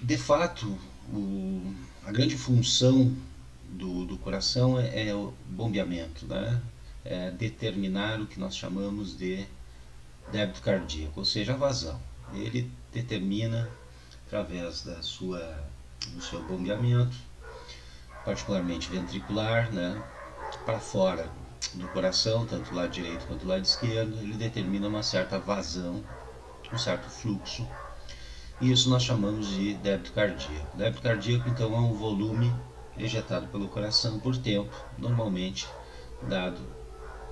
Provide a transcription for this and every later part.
De fato, a grande função do coração é o bombeamento, né? É determinar o que nós chamamos de débito cardíaco, ou seja, a vazão. Ele determina, através do seu bombeamento, particularmente ventricular, né, para fora do coração, tanto do lado direito quanto do lado esquerdo, ele determina uma certa vazão, um certo fluxo, e isso nós chamamos de débito cardíaco. Débito cardíaco, então, é um volume ejetado pelo coração por tempo, normalmente dado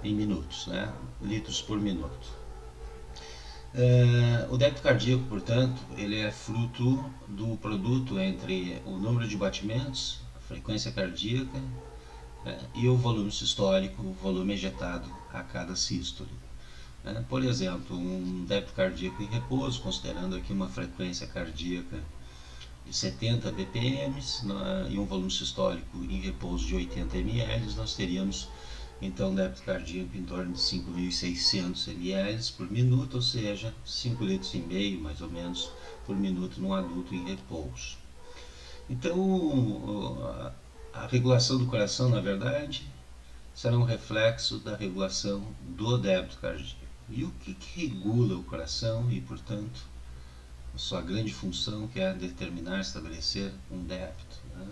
em minutos, né, litros por minuto. O débito cardíaco, portanto, ele é fruto do produto entre o número de batimentos, a frequência cardíaca, e o volume sistólico, o volume ejetado a cada sístole. Por exemplo, um débito cardíaco em repouso, considerando aqui uma frequência cardíaca de 70 bpm e um volume sistólico em repouso de 80 ml, nós teríamos então débito cardíaco em torno de 5.600 ml por minuto, ou seja, 5,5 litros mais ou menos por minuto num adulto em repouso. Então, a regulação do coração, na verdade, será um reflexo da regulação do débito cardíaco. E o que regula o coração e, portanto, a sua grande função, que é determinar, estabelecer um débito, né?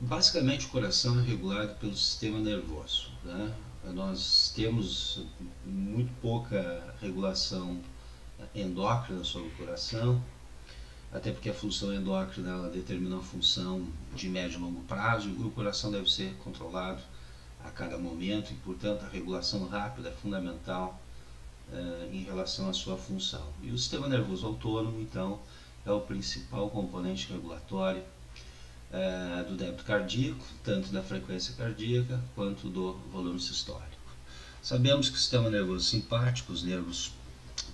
Basicamente, o coração é regulado pelo sistema nervoso, né? Nós temos muito pouca regulação endócrina sobre o coração, até porque a função endócrina ela determina a função de médio e longo prazo, e o coração deve ser controlado a cada momento, e portanto a regulação rápida é fundamental em relação à sua função. E o sistema nervoso autônomo, então, é o principal componente regulatório do débito cardíaco, tanto da frequência cardíaca quanto do volume sistólico. Sabemos que o sistema nervoso simpático, os nervos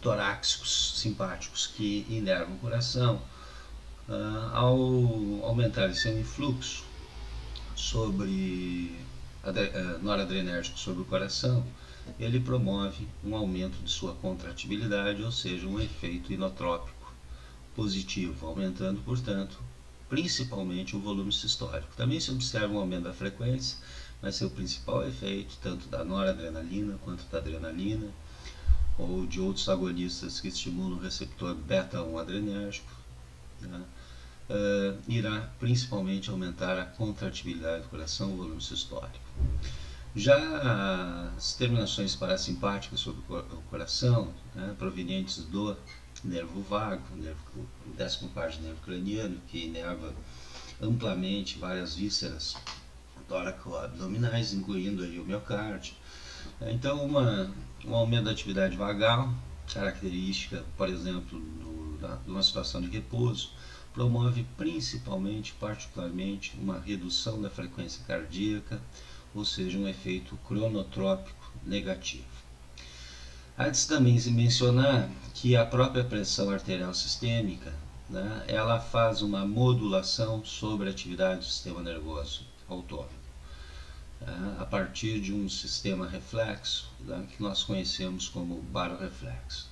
torácicos simpáticos que inervam o coração, ao aumentar seu influxo sobre noradrenérgico sobre o coração, ele promove um aumento de sua contratibilidade, ou seja, um efeito inotrópico positivo, aumentando, portanto, principalmente o volume sistólico. Também se observa um aumento da frequência, mas seu principal efeito, tanto da noradrenalina quanto da adrenalina, ou de outros agonistas que estimulam o receptor beta-1 adrenérgico, né, irá principalmente aumentar a contratibilidade do coração, o volume sistólico. Já as terminações parasimpáticas sobre o coração, né, provenientes do nervo vago, o 14º nervo craniano, que inerva amplamente várias vísceras tóraco-abdominais, incluindo aí o miocárdio. Então, um aumento da atividade vagal, característica, por exemplo, de uma situação de repouso, promove principalmente, particularmente, uma redução da frequência cardíaca, ou seja, um efeito cronotrópico negativo. Há-de também se mencionar que a própria pressão arterial sistêmica, né, ela faz uma modulação sobre a atividade do sistema nervoso autônomo, a partir de um sistema reflexo, né, que nós conhecemos como baroreflexo.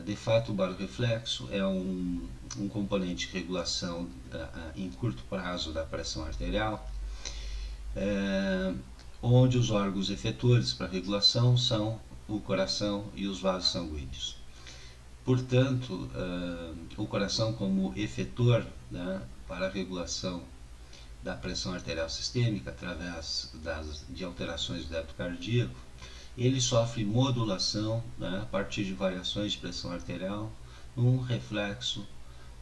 De fato, o baroreflexo é um componente de regulação em curto prazo da pressão arterial, onde os órgãos efetores para regulação são o coração e os vasos sanguíneos. Portanto, o coração como efetor, né, para a regulação da pressão arterial sistêmica através de alterações do débito cardíaco, ele sofre modulação, né, a partir de variações de pressão arterial, num reflexo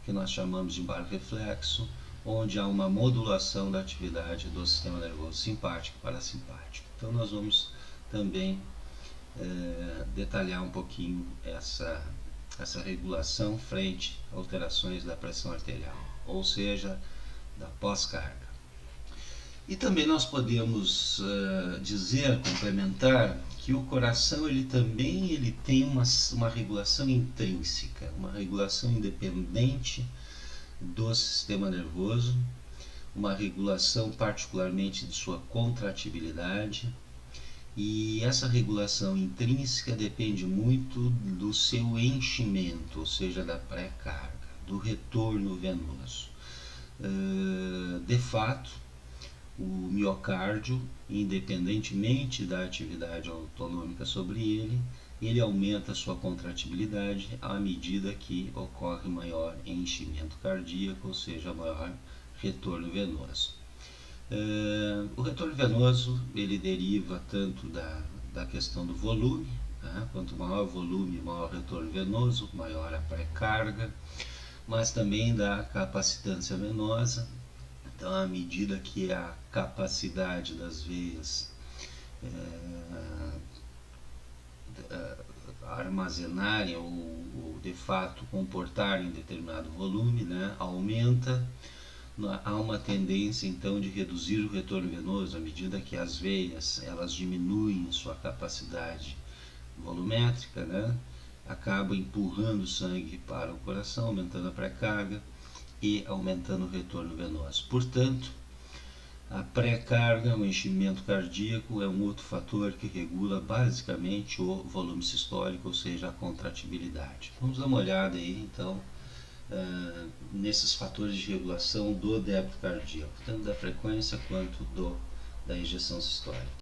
que nós chamamos de baroreflexo, onde há uma modulação da atividade do sistema nervoso simpático e parasimpático. Então nós vamos também detalhar um pouquinho essa regulação frente a alterações da pressão arterial, ou seja, da pós-carga. E também nós podemos dizer, complementar, que o coração ele tem uma regulação intrínseca, uma regulação independente do sistema nervoso, uma regulação particularmente de sua contratibilidade, E essa regulação intrínseca depende muito do seu enchimento, ou seja, da pré-carga, do retorno venoso. De fato, o miocárdio, independentemente da atividade autonômica sobre ele aumenta sua contratibilidade à medida que ocorre maior enchimento cardíaco, ou seja, maior retorno venoso. O retorno venoso ele deriva tanto da questão do volume, né? Quanto maior o volume, maior o retorno venoso, maior a pré-carga, mas também da capacitância venosa. Então, à medida que a capacidade das veias armazenarem ou de fato comportarem determinado volume, né, aumenta, há uma tendência então de reduzir o retorno venoso à medida que as veias elas diminuem sua capacidade volumétrica, né, acaba empurrando o sangue para o coração, aumentando a pré-carga e aumentando o retorno venoso. Portanto, a pré-carga, o enchimento cardíaco, é um outro fator que regula basicamente o volume sistólico, ou seja, a contratibilidade. Vamos dar uma olhada aí, então, nesses fatores de regulação do débito cardíaco, tanto da frequência quanto da ejeção sistólica.